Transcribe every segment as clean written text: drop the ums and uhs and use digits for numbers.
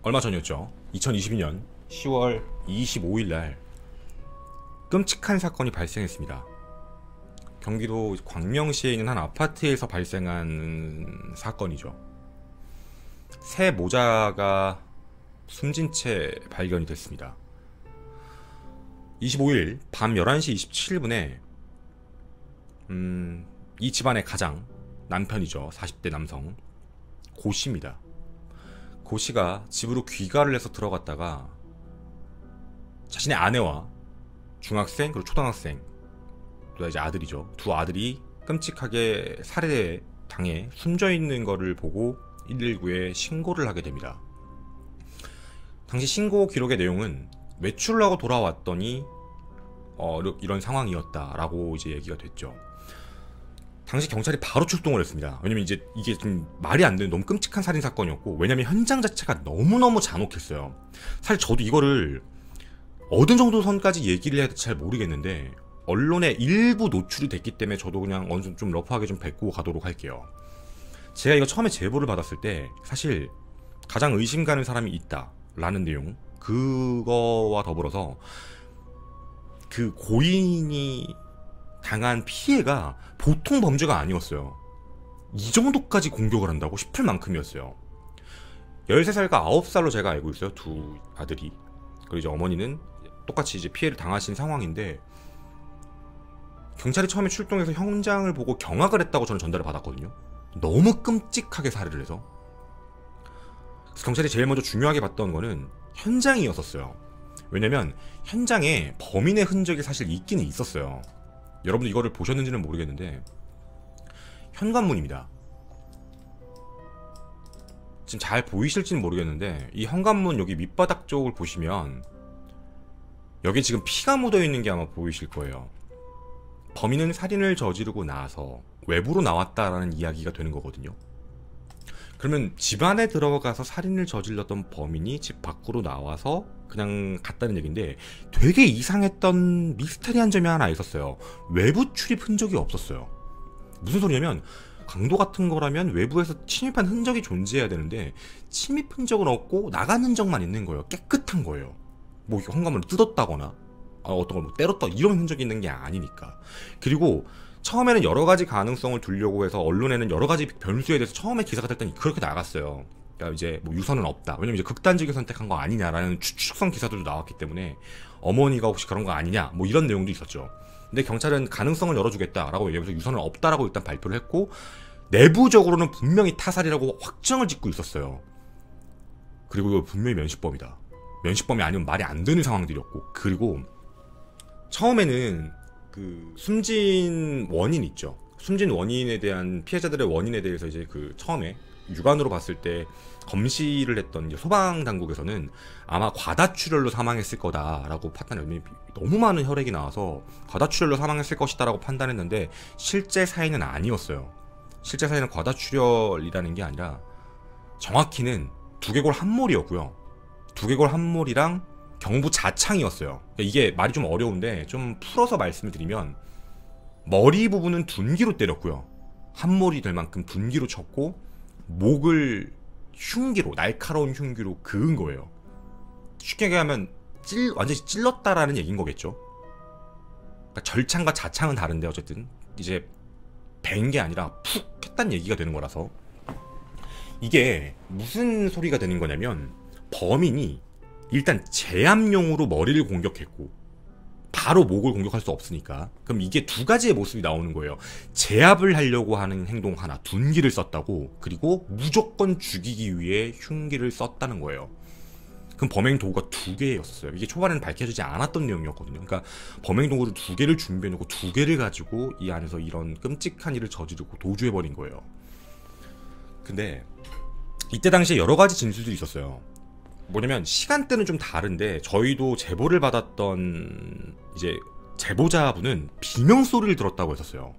얼마 전이었죠. 2022년 10월 25일 날 끔찍한 사건이 발생했습니다. 경기도 광명시에 있는 한 아파트에서 발생한 사건이죠. 새 모자가 숨진 채 발견이 됐습니다. 25일 밤 11시 27분에 이 집안의 가장 남편이죠. 40대 남성 고 씨입니다. 고 씨가 집으로 귀가를 해서 들어갔다가 자신의 아내와 중학생 그리고 초등학생 또 이제 아들이죠. 두 아들이 끔찍하게 살해당해 숨져있는 거를 보고 119에 신고를 하게 됩니다. 당시 신고 기록의 내용은 외출을 하고 돌아왔더니 이런 상황이었다라고 이제 얘기가 됐죠. 당시 경찰이 바로 출동을 했습니다. 왜냐면 이제 이게 좀 말이 안 되는 너무 끔찍한 살인 사건이었고, 왜냐면 현장 자체가 너무너무 잔혹했어요. 사실 저도 이거를 어느 정도 선까지 얘기를 해야 될지 잘 모르겠는데 언론에 일부 노출이 됐기 때문에 저도 그냥 어느 정도 좀 러프하게 좀 뱉고 가도록 할게요. 제가 이거 처음에 제보를 받았을 때 사실 가장 의심 가는 사람이 있다라는 내용, 그거와 더불어서 그 고인이 당한 피해가 보통 범죄가 아니었어요. 이 정도까지 공격을 한다고 싶을 만큼이었어요. 13살과 9살로 제가 알고 있어요. 두 아들이. 그리고 이제 어머니는 똑같이 이제 피해를 당하신 상황인데, 경찰이 처음에 출동해서 현장을 보고 경악을 했다고 저는 전달을 받았거든요. 너무 끔찍하게 살해를 해서. 그래서 경찰이 제일 먼저 중요하게 봤던 거는 현장이었었어요. 왜냐면 현장에 범인의 흔적이 사실 있기는 있었어요. 여러분들 이거를 보셨는지는 모르겠는데 현관문입니다. 지금 잘 보이실지는 모르겠는데 이 현관문 여기 밑바닥 쪽을 보시면 여기 지금 피가 묻어있는 게 아마 보이실 거예요. 범인은 살인을 저지르고 나서 외부로 나왔다라는 이야기가 되는 거거든요. 그러면 집 안에 들어가서 살인을 저질렀던 범인이 집 밖으로 나와서 그냥 갔다는 얘기인데, 되게 이상했던 미스테리한 점이 하나 있었어요. 외부 출입 흔적이 없었어요. 무슨 소리냐면 강도 같은 거라면 외부에서 침입한 흔적이 존재해야 되는데 침입 흔적은 없고 나간 흔적만 있는 거예요. 깨끗한 거예요. 뭐 현관문을 뜯었다거나 어떤 걸 뭐 때렸다 이런 흔적이 있는 게 아니니까. 그리고 처음에는 여러 가지 가능성을 두려고 해서 언론에는 여러 가지 변수에 대해서 처음에 기사가 됐더니 그렇게 나갔어요. 그러니까 이제 뭐 유서는 없다. 왜냐면 이제 극단적인 선택한 거 아니냐라는 추측성 기사들도 나왔기 때문에 어머니가 혹시 그런 거 아니냐 뭐 이런 내용도 있었죠. 근데 경찰은 가능성을 열어주겠다라고 얘기하면서 유서는 없다라고 일단 발표를 했고, 내부적으로는 분명히 타살이라고 확정을 짓고 있었어요. 그리고 이거 분명히 면식범이다. 면식범이 아니면 말이 안 되는 상황들이었고, 그리고 처음에는 그 숨진 원인 있죠. 숨진 원인에 대한 피해자들의 원인에 대해서 이제 그 처음에 육안으로 봤을 때 검시를 했던 이제 소방 당국에서는 아마 과다출혈로 사망했을 거다라고 판단을, 너무 많은 혈액이 나와서 과다출혈로 사망했을 것이다라고 판단했는데 실제 사인은 아니었어요. 실제 사인은 과다출혈이라는 게 아니라 정확히는 두개골 함몰이었고요. 두개골 함몰이랑 경부 자창이었어요. 그러니까 이게 말이 좀 어려운데 좀 풀어서 말씀을 드리면, 머리 부분은 둔기로 때렸고요. 함몰이 될 만큼 둔기로 쳤고, 목을 흉기로, 날카로운 흉기로 그은 거예요. 쉽게 얘기하면 완전히 찔렀다라는 얘기인 거겠죠. 그러니까 절창과 자창은 다른데 어쨌든 이제 벤 게 아니라 푹 했다는 얘기가 되는 거라서, 이게 무슨 소리가 되는 거냐면 범인이 일단 제압용으로 머리를 공격했고 바로 목을 공격할 수 없으니까, 그럼 이게 두 가지의 모습이 나오는 거예요. 제압을 하려고 하는 행동 하나, 둔기를 썼다고, 그리고 무조건 죽이기 위해 흉기를 썼다는 거예요. 그럼 범행 도구가 두 개였어요. 이게 초반에는 밝혀지지 않았던 내용이었거든요. 그러니까 범행 도구를 두 개를 준비해놓고 두 개를 가지고 이 안에서 이런 끔찍한 일을 저지르고 도주해버린 거예요. 근데 이때 당시에 여러 가지 진술들이 있었어요. 뭐냐면 시간대는 좀 다른데 저희도 제보를 받았던 이제 제보자분은 비명소리를 들었다고 했었어요.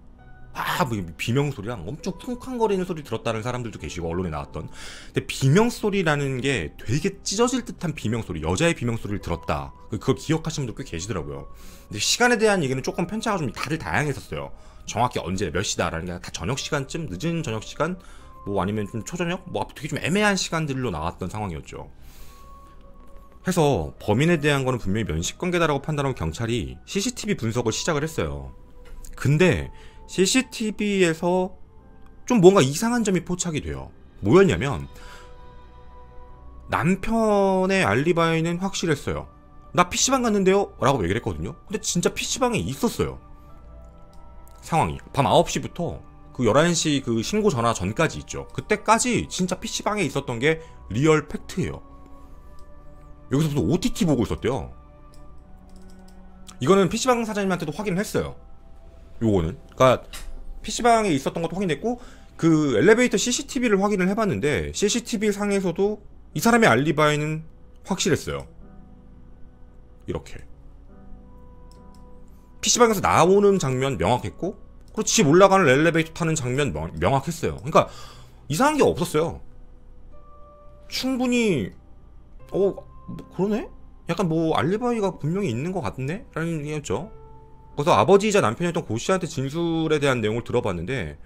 뭐 비명소리랑 엄청 쿵쾅거리는 소리 들었다는 사람들도 계시고 언론에 나왔던. 근데 비명소리라는 게 되게 찢어질 듯한 비명소리, 여자의 비명소리를 들었다, 그걸 기억하시는 분들 꽤 계시더라고요. 근데 시간에 대한 얘기는 조금 편차가 좀 다들 다양했었어요. 정확히 언제 몇 시다라는 게 다 저녁 시간쯤, 늦은 저녁 시간, 뭐 아니면 좀 초저녁, 뭐 되게 좀 애매한 시간들로 나왔던 상황이었죠. 해서 범인에 대한 거는 분명히 면식관계다라고 판단하고 경찰이 CCTV 분석을 시작을 했어요. 근데 CCTV에서 좀 뭔가 이상한 점이 포착이 돼요. 뭐였냐면 남편의 알리바이는 확실했어요. 나 PC방 갔는데요? 라고 얘기를 했거든요. 근데 진짜 PC방에 있었어요. 상황이 밤 9시부터 그 11시 그 신고 전화 전까지 있죠. 그때까지 진짜 PC방에 있었던 게 리얼 팩트예요. 여기서 무슨 OTT 보고 있었대요. 이거는 PC방 사장님한테도 확인을 했어요. 요거는 그러니까 PC방에 있었던 것도 확인했고 그 엘리베이터 CCTV를 확인을 해봤는데 CCTV 상에서도 이 사람의 알리바이는 확실했어요. 이렇게 PC방에서 나오는 장면 명확했고 그리고 집 올라가는 엘리베이터 타는 장면 명확했어요. 그러니까 이상한 게 없었어요. 충분히 뭐 그러네? 약간 뭐 알리바이가 분명히 있는 것 같네? 라는 얘기였죠. 그래서 아버지이자 남편이었던 고 씨한테 진술에 대한 내용을 들어봤는데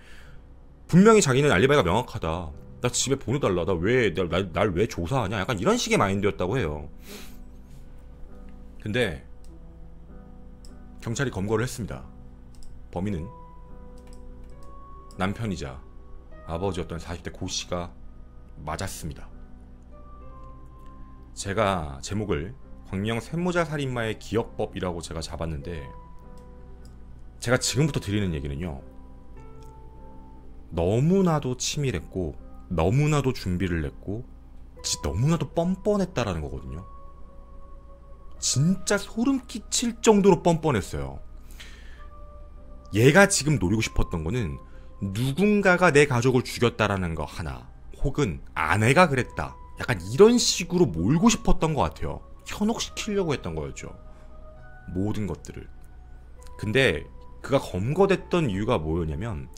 분명히 자기는 알리바이가 명확하다. 나 집에 보내달라. 날 왜 조사하냐? 약간 이런 식의 마인드였다고 해요. 근데 경찰이 검거를 했습니다. 범인은 남편이자 아버지였던 40대 고 씨가 맞았습니다. 제가 제목을 광명 샘모자 살인마의 기억법이라고 제가 잡았는데 제가 지금부터 드리는 얘기는요. 너무나도 치밀했고 너무나도 준비를 했고 너무나도 뻔뻔했다라는 거거든요. 진짜 소름 끼칠 정도로 뻔뻔했어요. 얘가 지금 노리고 싶었던 거는 누군가가 내 가족을 죽였다라는 거 하나 혹은 아내가 그랬다. 약간 이런 식으로 몰고 싶었던 것 같아요. 현혹시키려고 했던 거였죠. 모든 것들을. 근데 그가 검거됐던 이유가 뭐였냐면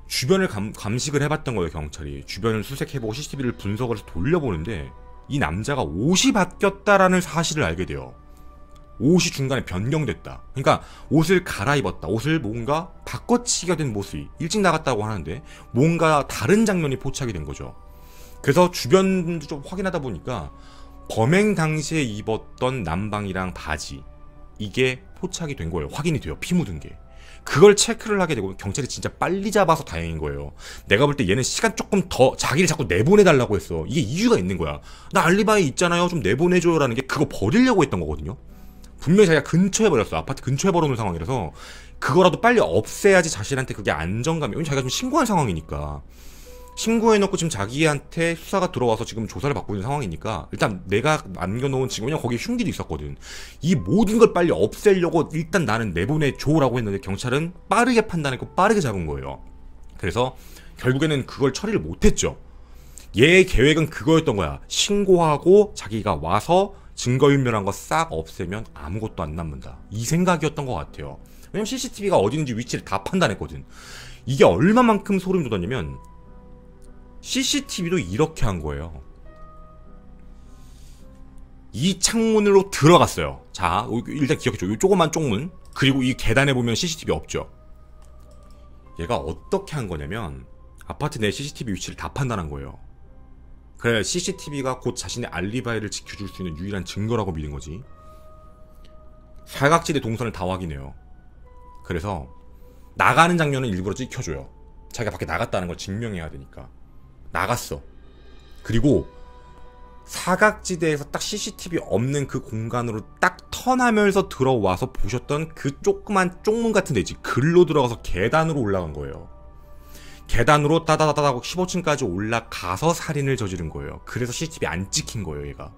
주변을 감식을 해봤던 거예요. 경찰이 주변을 수색해보고 CCTV를 분석을 해서 돌려보는데 이 남자가 옷이 바뀌었다라는 사실을 알게 돼요. 옷이 중간에 변경됐다. 그러니까 옷을 갈아입었다. 옷을 뭔가 바꿔치기가 된 모습이 일찍 나갔다고 하는데 뭔가 다른 장면이 포착이 된 거죠. 그래서 주변도 좀 확인하다 보니까 범행 당시에 입었던 남방이랑 바지 이게 포착이 된 거예요. 확인이 돼요. 피 묻은 게. 그걸 체크를 하게 되고 경찰이 진짜 빨리 잡아서 다행인 거예요. 내가 볼 때 얘는 시간 조금 더 자기를 자꾸 내보내달라고 했어. 이게 이유가 있는 거야. 나 알리바이 있잖아요. 좀 내보내줘요 라는 게 그거 버리려고 했던 거거든요. 분명히 자기가 근처에 버렸어. 아파트 근처에 버려놓은 상황이라서 그거라도 빨리 없애야지 자신한테 그게 안정감이. 왜냐면 자기가 좀 신고한 상황이니까. 신고해놓고 지금 자기한테 수사가 들어와서 지금 조사를 받고 있는 상황이니까 일단 내가 남겨놓은 지금 왜냐면 거기에 흉기도 있었거든. 이 모든 걸 빨리 없애려고 일단 나는 내보내줘라고 했는데 경찰은 빠르게 판단했고 빠르게 잡은 거예요. 그래서 결국에는 그걸 처리를 못했죠. 얘의 계획은 그거였던 거야. 신고하고 자기가 와서 증거인멸한 거 싹 없애면 아무것도 안 남는다. 이 생각이었던 것 같아요. 왜냐면 CCTV가 어디 있는지 위치를 다 판단했거든. 이게 얼마만큼 소름 돋았냐면 CCTV도 이렇게 한 거예요. 이 창문으로 들어갔어요. 자, 일단 기억해줘. 이 조그만 쪽문. 그리고 이 계단에 보면 CCTV 없죠. 얘가 어떻게 한 거냐면 아파트 내 CCTV 위치를 다 판단한 거예요. 그래, CCTV가 곧 자신의 알리바이를 지켜줄 수 있는 유일한 증거라고 믿은 거지. 사각지대 동선을 다 확인해요. 그래서 나가는 장면은 일부러 찍혀줘요. 자기가 밖에 나갔다는 걸 증명해야 되니까. 나갔어. 그리고 사각지대에서 딱 CCTV 없는 그 공간으로 딱 턴하면서 들어와서 보셨던 그 조그만 쪽문 같은 데지. 글로 들어가서 계단으로 올라간 거예요. 계단으로 따다다다다고 15층까지 올라가서 살인을 저지른 거예요. 그래서 CCTV 안 찍힌 거예요, 얘가.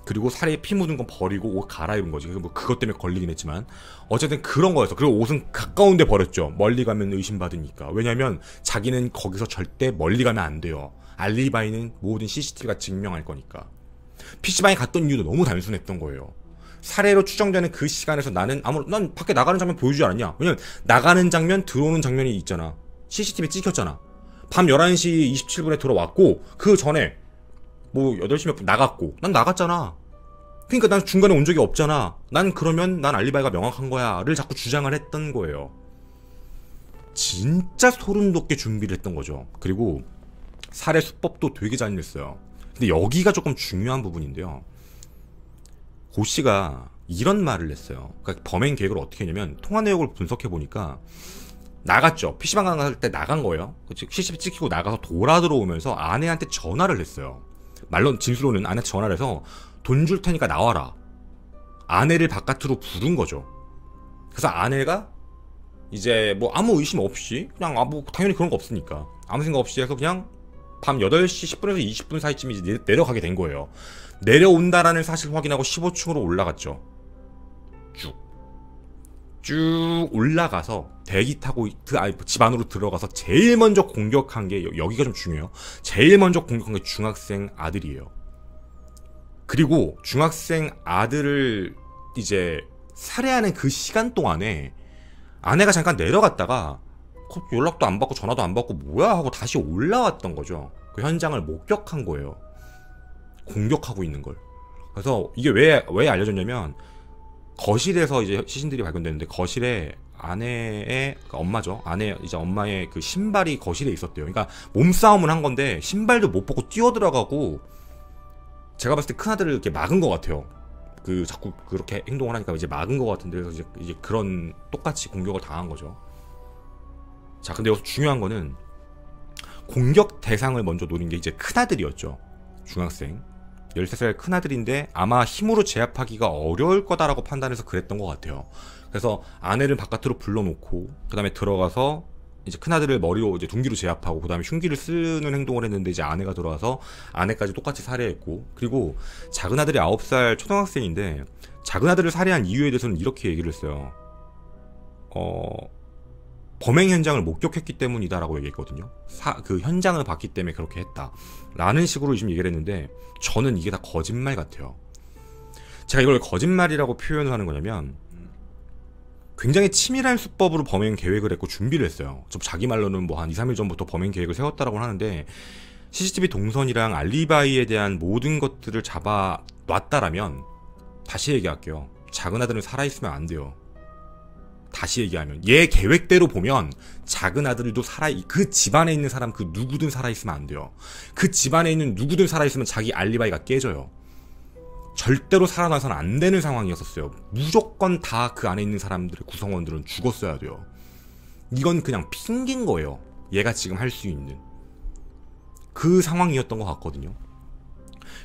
그리고 살에 피 묻은 건 버리고 옷 갈아입은 거지. 뭐 그것 때문에 걸리긴 했지만 어쨌든 그런 거였어. 그리고 옷은 가까운 데 버렸죠. 멀리 가면 의심받으니까. 왜냐면 자기는 거기서 절대 멀리 가면 안 돼요. 알리바이는 모든 CCTV가 증명할 거니까. PC방에 갔던 이유도 너무 단순했던 거예요. 살해로 추정되는 그 시간에서 난 밖에 나가는 장면 보여주지 않았냐. 왜냐면 나가는 장면, 들어오는 장면이 있잖아. CCTV 찍혔잖아. 밤 11시 27분에 들어왔고 그 전에 뭐 8시 몇 분 나갔고 난 나갔잖아. 그러니까 난 중간에 온 적이 없잖아. 난 그러면 난 알리바이가 명확한 거야 를 자꾸 주장을 했던 거예요. 진짜 소름 돋게 준비를 했던 거죠. 그리고 살해 수법도 되게 잔인했어요. 근데 여기가 조금 중요한 부분인데요. 고 씨가 이런 말을 했어요. 그러니까 범행 계획을 어떻게 했냐면 통화 내역을 분석해 보니까 나갔죠. PC방 갈 때 나간 거예요. CCTV 찍히고 나가서 돌아 들어오면서 아내한테 전화를 했어요. 말로 진술로는 아내한테 전화를 해서 돈 줄 테니까 나와라. 아내를 바깥으로 부른 거죠. 그래서 아내가 이제 뭐 아무 의심 없이 그냥 뭐 당연히 그런 거 없으니까 아무 생각 없이 해서 그냥 밤 8시 10분에서 20분 사이쯤 이제 내려가게 된 거예요. 내려온다라는 사실 확인하고 15층으로 올라갔죠. 쭉 올라가서 대기 타고 집 안으로 들어가서 제일 먼저 공격한 게 여기가 좀 중요해요. 제일 먼저 공격한 게 중학생 아들이에요. 그리고 중학생 아들을 이제 살해하는 그 시간 동안에 아내가 잠깐 내려갔다가 연락도 안 받고 전화도 안 받고 뭐야 하고 다시 올라왔던 거죠. 그 현장을 목격한 거예요. 공격하고 있는 걸. 그래서 이게 왜 알려졌냐면 거실에서 이제 시신들이 발견됐는데 거실에 아내의 엄마죠. 이제 엄마의 그 신발이 거실에 있었대요. 그러니까 몸싸움을 한 건데 신발도 못 벗고 뛰어 들어가고 제가 봤을 때 큰아들을 이렇게 막은 것 같아요. 그 자꾸 그렇게 행동을 하니까 이제 막은 것 같은데 그래서 이제 그런 똑같이 공격을 당한 거죠. 자, 근데 여기서 중요한 거는 공격 대상을 먼저 노린 게 이제 큰아들이었죠. 중학생 13살 큰아들인데 아마 힘으로 제압하기가 어려울 거다라고 판단해서 그랬던 것 같아요. 그래서 아내를 바깥으로 불러놓고 그 다음에 들어가서 이제 큰아들을 머리로 이제 둔기로 제압하고 그 다음에 흉기를 쓰는 행동을 했는데 이제 아내가 들어와서 아내까지 똑같이 살해했고, 그리고 작은아들이 9살 초등학생인데 작은아들을 살해한 이유에 대해서는 이렇게 얘기를 했어요. 범행 현장을 목격했기 때문이다라고 얘기했거든요. 그 현장을 봤기 때문에 그렇게 했다 라는 식으로 지금 얘기를 했는데 저는 이게 다 거짓말 같아요. 제가 이걸 거짓말이라고 표현을 하는 거냐면 굉장히 치밀한 수법으로 범행 계획을 했고 준비를 했어요. 좀 자기 말로는 뭐 한 2, 3일 전부터 범행 계획을 세웠다라고 하는데 CCTV 동선이랑 알리바이에 대한 모든 것들을 잡아놨다라면 다시 얘기할게요. 작은아들은 살아있으면 안 돼요. 다시 얘기하면 얘 계획대로 보면 작은아들도 그 집안에 있는 사람 그 누구든 살아있으면 안 돼요. 그 집안에 있는 누구든 살아있으면 자기 알리바이가 깨져요. 절대로 살아나서는 안 되는 상황이었었어요. 무조건 다 그 안에 있는 사람들의 구성원들은 죽었어야 돼요. 이건 그냥 핑계인 거예요. 얘가 지금 할 수 있는 그 상황이었던 것 같거든요.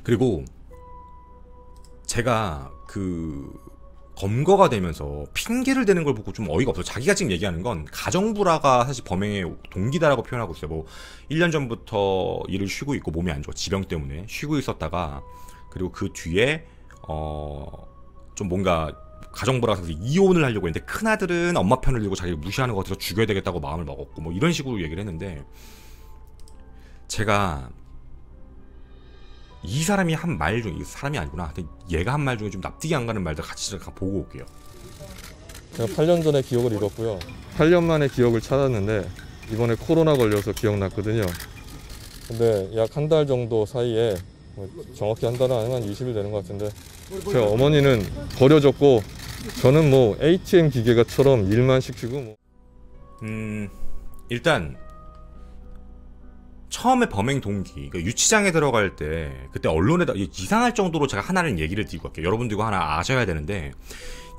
그리고 제가 검거가 되면서 핑계를 대는 걸 보고 좀 어이가 없어요. 자기가 지금 얘기하는 건 가정불화가 사실 범행의 동기다라고 표현하고 있어요. 뭐 1년 전부터 일을 쉬고 있고 몸이 안 좋아 지병 때문에 쉬고 있었다가 그리고 그 뒤에 좀 뭔가 가정불화가 생겨서 이혼을 하려고 했는데 큰아들은 엄마 편을 들고 자기를 무시하는 것 같아서 죽여야 되겠다고 마음을 먹었고 뭐 이런 식으로 얘기를 했는데 제가 이 사람이 한 말 중에 이 사람이 아니구나. 얘가 한 말 중에 좀 납득이 안 가는 말들 같이 보고 올게요. 제가 8년 전에 기억을 잃었고요. 8년 만에 기억을 찾았는데 이번에 코로나 걸려서 기억났거든요. 근데 약 한 달 정도 사이에 정확히 한 달은 아니면 한 20일 되는 것 같은데 제 어머니는 버려졌고 저는 뭐 ATM 기계가처럼 일만 시키고 뭐. 일단 처음에 범행 동기, 그러니까 유치장에 들어갈 때 그때 언론에다 이상할 정도로 제가 하나를 얘기를 드리고 갈게요. 여러분도 이거 하나 아셔야 되는데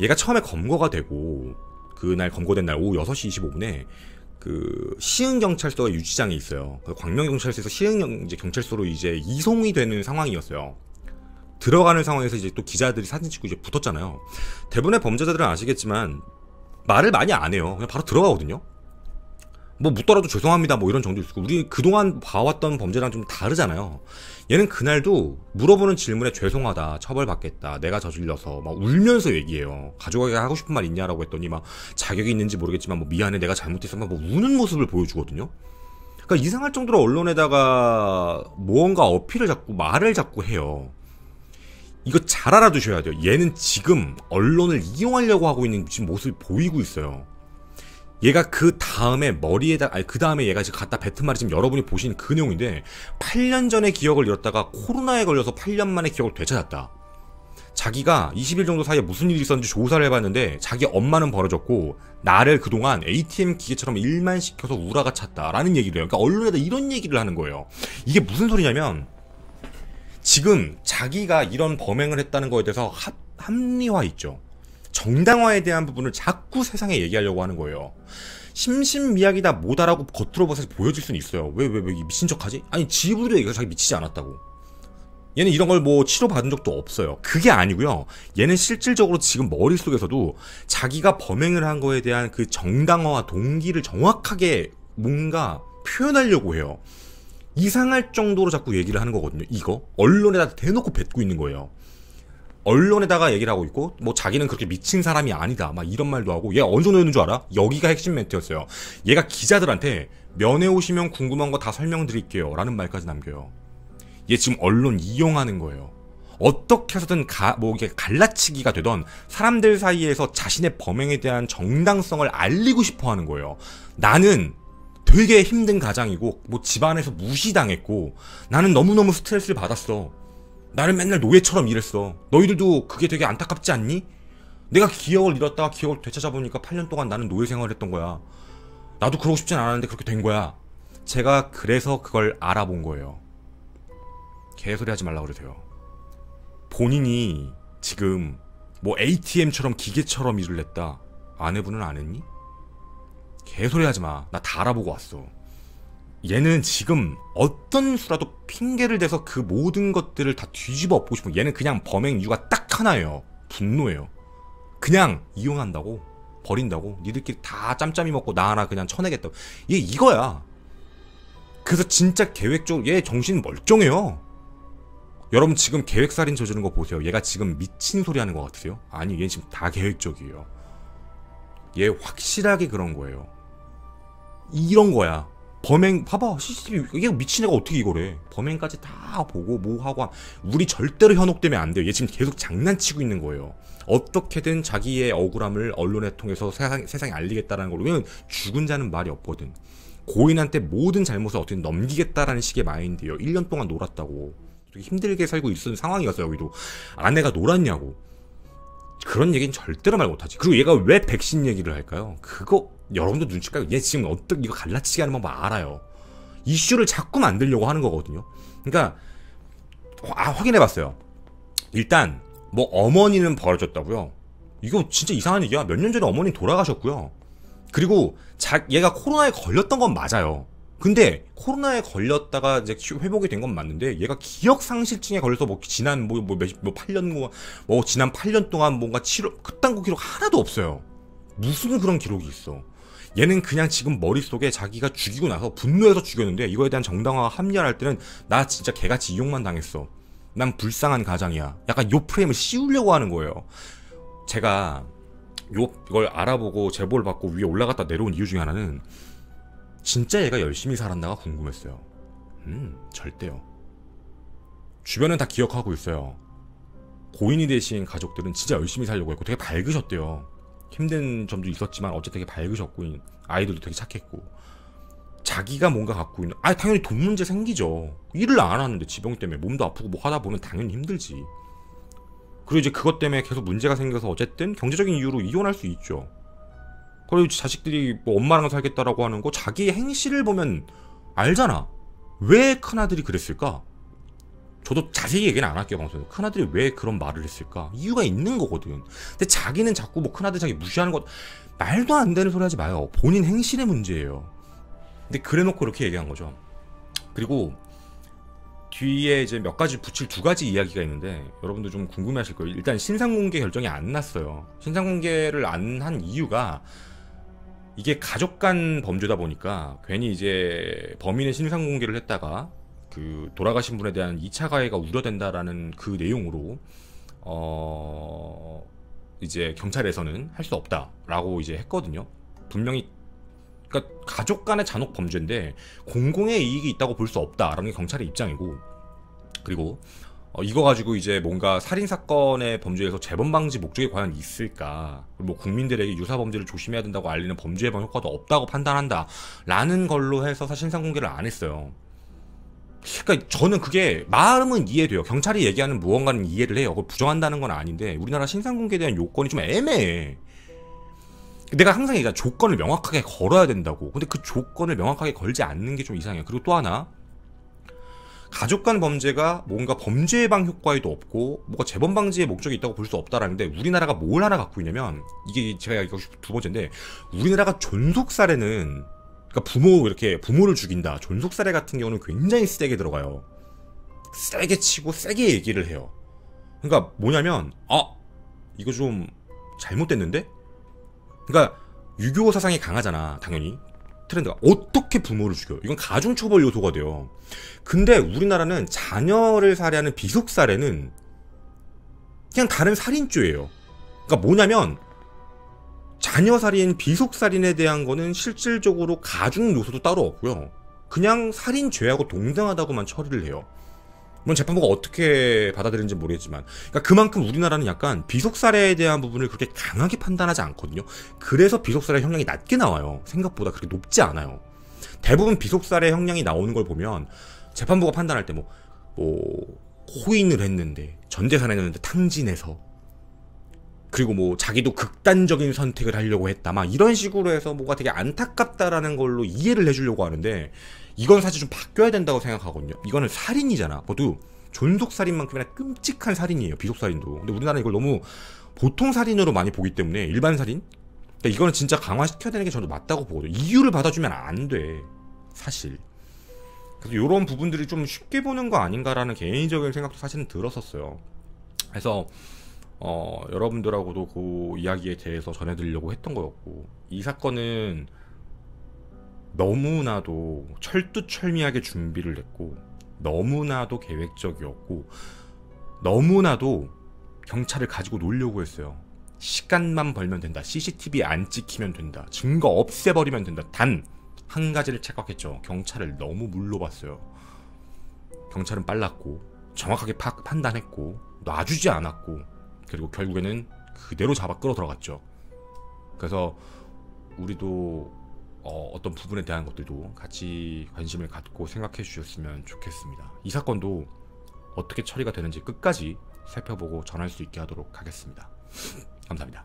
얘가 처음에 검거가 되고 그날 검거된 날 오후 6시 25분에 그 시흥경찰서가 유치장에 있어요. 광명경찰서에서 시흥경찰서로 이제 이송이 되는 상황이었어요. 들어가는 상황에서 이제 또 기자들이 사진 찍고 이제 붙었잖아요. 대부분의 범죄자들은 아시겠지만 말을 많이 안 해요. 그냥 바로 들어가거든요. 뭐 묻더라도 죄송합니다 뭐 이런 정도 있고 우리 그동안 봐왔던 범죄랑 좀 다르잖아요. 얘는 그날도 물어보는 질문에 죄송하다, 처벌받겠다, 내가 저질러서 막 울면서 얘기해요. 가족에게 하고 싶은 말 있냐라고 했더니 막 자격이 있는지 모르겠지만 뭐 미안해 내가 잘못했어 막 뭐 우는 모습을 보여주거든요. 그러니까 이상할 정도로 언론에다가 무언가 어필을 자꾸 말을 자꾸 해요. 이거 잘 알아두셔야 돼요. 얘는 지금 언론을 이용하려고 하고 있는 지금 모습을 보이고 있어요. 얘가 그 다음에 그 다음에 얘가 지금 갖다 뱉은 말이 지금 여러분이 보신 그 내용인데 8년 전에 기억을 잃었다가 코로나에 걸려서 8년 만에 기억을 되찾았다. 자기가 20일 정도 사이에 무슨 일이 있었는지 조사를 해봤는데 자기 엄마는 버려졌고 나를 그동안 ATM 기계처럼 일만 시켜서 우라가 찼다라는 얘기를 해요. 그러니까 언론에다 이런 얘기를 하는 거예요. 이게 무슨 소리냐면 지금 자기가 이런 범행을 했다는 거에 대해서 합리화 있죠. 정당화에 대한 부분을 자꾸 세상에 얘기하려고 하는 거예요. 심신미약이다 뭐다라고 겉으로 봐서 보여질 수는 있어요. 왜 미친 척하지? 아니 지부도 얘기가 자기 미치지 않았다고. 얘는 이런 걸 뭐 치료받은 적도 없어요. 그게 아니고요. 얘는 실질적으로 지금 머릿속에서도 자기가 범행을 한 거에 대한 그 정당화와 동기를 정확하게 뭔가 표현하려고 해요. 이상할 정도로 자꾸 얘기를 하는 거거든요. 이거 언론에다 대놓고 뱉고 있는 거예요. 언론에다가 얘기를 하고 있고 뭐 자기는 그렇게 미친 사람이 아니다 막 이런 말도 하고. 얘 어느 정도였는 줄 알아? 여기가 핵심 멘트였어요. 얘가 기자들한테 면회 오시면 궁금한 거 다 설명드릴게요 라는 말까지 남겨요. 얘 지금 언론 이용하는 거예요. 어떻게 해서든 이게 갈라치기가 되던 사람들 사이에서 자신의 범행에 대한 정당성을 알리고 싶어 하는 거예요. 나는 되게 힘든 가장이고 뭐 집안에서 무시당했고 나는 너무너무 스트레스를 받았어. 나는 맨날 노예처럼 일했어. 너희들도 그게 되게 안타깝지 않니? 내가 기억을 잃었다가 기억을 되찾아보니까 8년 동안 나는 노예 생활을 했던 거야. 나도 그러고 싶진 않았는데 그렇게 된 거야. 제가 그래서 그걸 알아본 거예요. 개소리 하지 말라고 그러세요. 본인이 지금 뭐 ATM처럼 기계처럼 일을 했다. 아내분은 안 했니? 개소리 하지 마. 나 다 알아보고 왔어. 얘는 지금 어떤 수라도 핑계를 대서 그 모든 것들을 다 뒤집어 엎고 싶은. 얘는 그냥 범행 이유가 딱 하나예요. 분노예요. 그냥 이용한다고 버린다고 니들끼리 다 짬짬이 먹고 나 하나 그냥 쳐내겠다고. 얘 이거야. 그래서 진짜 계획적으로 얘 정신 멀쩡해요. 여러분 지금 계획살인 저지른 거 보세요. 얘가 지금 미친 소리 하는 것 같으세요? 아니 얘 지금 다 계획적이에요. 얘 확실하게 그런 거예요. 이런 거야. 범행 봐봐 CCTV. 얘 미친 애가 어떻게 이거래. 범행까지 다 보고 뭐 하고. 우리 절대로 현혹되면 안 돼요. 얘 지금 계속 장난치고 있는 거예요. 어떻게든 자기의 억울함을 언론에 통해서 세상에 알리겠다라는 걸로. 왜냐면 죽은 자는 말이 없거든. 고인한테 모든 잘못을 어떻게 넘기겠다라는 식의 마인드예요. 1년 동안 놀았다고. 되게 힘들게 살고 있었던 상황이었어요. 여기도 아내가 놀았냐고. 그런 얘기는 절대로 말 못하지. 그리고 얘가 왜 백신 얘기를 할까요? 그거 여러분도 눈치까요? 얘 지금 어떻게 이거 갈라치기 하는 방법 알아요. 이슈를 자꾸 만들려고 하는 거거든요. 그러니까 확인해봤어요. 일단 뭐 어머니는 벌어졌다고요. 이거 진짜 이상한 얘기야. 몇 년 전에 어머니 돌아가셨고요. 그리고 얘가 코로나에 걸렸던 건 맞아요. 근데 코로나에 걸렸다가 이제 회복이 된 건 맞는데 얘가 기억상실증에 걸려서 뭐 지난 8년 지난 8년 동안 뭔가 치료 그딴 거 기록 하나도 없어요. 무슨 그런 기록이 있어. 얘는 그냥 지금 머릿속에 자기가 죽이고 나서 분노해서 죽였는데 이거에 대한 정당화가 합리화할 때는 나 진짜 개같이 이용만 당했어. 난 불쌍한 가장이야. 약간 요 프레임을 씌우려고 하는 거예요. 제가 이걸 알아보고 제보를 받고 위에 올라갔다 내려온 이유 중에 하나는 진짜 얘가 열심히 살았나가 궁금했어요. 절대요. 주변은 다 기억하고 있어요. 고인이 되신 가족들은 진짜 열심히 살려고 했고 되게 밝으셨대요. 힘든 점도 있었지만 어쨌든 되게 밝으셨고 아이들도 되게 착했고 자기가 뭔가 갖고 있는 당연히 돈 문제 생기죠. 일을 안 하는데 지병 때문에 몸도 아프고 뭐 하다 보면 당연히 힘들지. 그리고 이제 그것 때문에 계속 문제가 생겨서 어쨌든 경제적인 이유로 이혼할 수 있죠. 그리고 자식들이 뭐 엄마랑 살겠다라고 하는 거 자기의 행실을 보면 알잖아. 왜 큰아들이 그랬을까? 저도 자세히 얘기는 안 할게요. 방송에서 큰아들이 왜 그런 말을 했을까? 이유가 있는 거거든. 근데 자기는 자꾸 뭐 큰아들 자기 무시하는 것 말도 안 되는 소리 하지 마요. 본인 행실의 문제예요. 근데 그래놓고 이렇게 얘기한 거죠. 그리고 뒤에 이제 몇 가지 붙일 두 가지 이야기가 있는데 여러분들 좀 궁금해하실 거예요. 일단 신상공개 결정이 안 났어요. 신상공개를 안 한 이유가 이게 가족 간 범죄다 보니까 괜히 이제 범인의 신상공개를 했다가 그 돌아가신 분에 대한 2차 가해가 우려된다라는 그 내용으로 이제 경찰에서는 할 수 없다라고 이제 했거든요. 분명히 그러니까 가족 간의 잔혹 범죄인데 공공의 이익이 있다고 볼 수 없다라는 게 경찰의 입장이고, 그리고 이거 가지고 이제 뭔가 살인사건의 범죄에서 재범 방지 목적이 과연 있을까, 뭐 국민들에게 유사범죄를 조심해야 된다고 알리는 범죄 예방 효과도 없다고 판단한다 라는 걸로 해서 사실 신상공개를 안 했어요. 그러니까 저는 그게 마음은 이해돼요. 경찰이 얘기하는 무언가는 이해를 해요. 그걸 부정한다는 건 아닌데 우리나라 신상공개에 대한 요건이 좀 애매해. 내가 항상 얘기하잖아. 조건을 명확하게 걸어야 된다고. 근데 그 조건을 명확하게 걸지 않는 게 좀 이상해요. 그리고 또 하나, 가족 간 범죄가 뭔가 범죄 예방 효과에도 없고 뭐가 재범 방지의 목적이 있다고 볼 수 없다라는데, 우리나라가 뭘 하나 갖고 있냐면, 이게 제가 이거 두 번째인데, 우리나라가 존속살해는, 그러니까 부모를 죽인다, 존속살해 같은 경우는 굉장히 세게 들어가요. 세게 치고 세게 얘기를 해요. 그러니까 뭐냐면, 이거 좀 잘못됐는데? 그러니까 유교 사상이 강하잖아, 당연히. 트렌드가. 어떻게 부모를 죽여? 이건 가중처벌 요소가 돼요. 근데 우리나라는 자녀를 살해하는 비속살해는 그냥 다른 살인죄예요. 그러니까 뭐냐면, 자녀살인, 비속살인에 대한 거는 실질적으로 가중 요소도 따로 없고요. 그냥 살인죄하고 동등하다고만 처리를 해요. 물론 재판부가 어떻게 받아들이는지 모르겠지만, 그러니까 그만큼 우리나라는 약간 비속살해에 대한 부분을 그렇게 강하게 판단하지 않거든요. 그래서 비속살해 형량이 낮게 나와요. 생각보다 그렇게 높지 않아요. 대부분 비속살해 형량이 나오는 걸 보면 재판부가 판단할 때 호인을 했는데, 전재산을 했는데 탕진해서, 그리고 자기도 극단적인 선택을 하려고 했다, 막 이런 식으로 해서 뭐가 되게 안타깝다라는 걸로 이해를 해주려고 하는데, 이건 사실 좀 바뀌어야 된다고 생각하거든요. 이거는 살인이잖아. 그것도 존속살인만큼이나 끔찍한 살인이에요, 비속살인도. 근데 우리나라는 이걸 너무 보통 살인으로 많이 보기 때문에, 일반 살인? 그러니까 이거는 진짜 강화시켜야 되는 게 저는 맞다고 보거든요. 이유를 받아주면 안 돼, 사실. 그래서 이런 부분들이 좀 쉽게 보는 거 아닌가라는 개인적인 생각도 사실은 들었었어요. 그래서 여러분들하고도 그 이야기에 대해서 전해드리려고 했던 거였고, 이 사건은 너무나도 철두철미하게 준비를 했고, 너무나도 계획적이었고, 너무나도 경찰을 가지고 놀려고 했어요. 시간만 벌면 된다, CCTV 안 찍히면 된다, 증거 없애버리면 된다. 단 한 가지를 착각했죠. 경찰을 너무 물러봤어요. 경찰은 빨랐고 정확하게 판단했고 놔주지 않았고, 그리고 결국에는 그대로 잡아 끌어 들어갔죠. 그래서 우리도 어떤 부분에 대한 것들도 같이 관심을 갖고 생각해 주셨으면 좋겠습니다. 이 사건도 어떻게 처리가 되는지 끝까지 살펴보고 전할 수 있게 하도록 하겠습니다. 감사합니다.